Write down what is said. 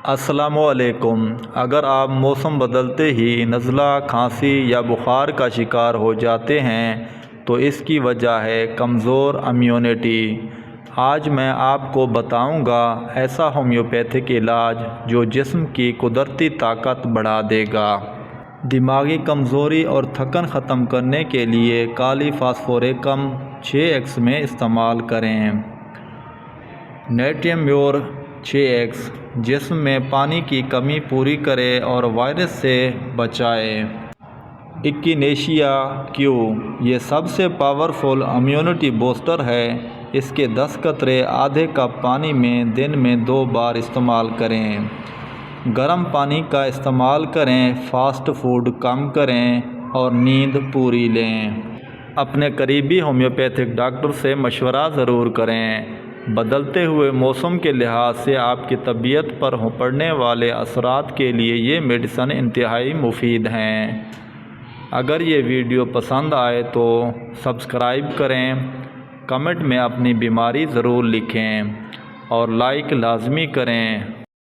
السلام علیکم۔ اگر آپ موسم بدلتے ہی نزلہ، کھانسی یا بخار کا شکار ہو جاتے ہیں تو اس کی وجہ ہے کمزور امیونٹی۔ آج میں آپ کو بتاؤں گا ایسا ہومیوپیتھک علاج جو جسم کی قدرتی طاقت بڑھا دے گا۔ دماغی کمزوری اور تھکن ختم کرنے کے لیے کالی فاسفوریکم 6X میں استعمال کریں۔ نیٹیم میور 6X جسم میں پانی کی کمی پوری کرے اور وائرس سے بچائے۔ ایکینیشیا کیو یہ سب سے پاورفل امیونٹی بوسٹر ہے۔ اس کے 10 قطرے آدھے کپ پانی میں دن میں 2 بار استعمال کریں۔ گرم پانی کا استعمال کریں، فاسٹ فوڈ کم کریں اور نیند پوری لیں۔ اپنے قریبی ہومیوپیتھک ڈاکٹر سے مشورہ ضرور کریں۔ بدلتے ہوئے موسم کے لحاظ سے آپ کی طبیعت پر پڑنے والے اثرات کے لیے یہ میڈیسن انتہائی مفید ہیں۔ اگر یہ ویڈیو پسند آئے تو سبسکرائب کریں، کمنٹ میں اپنی بیماری ضرور لکھیں اور لائک لازمی کریں۔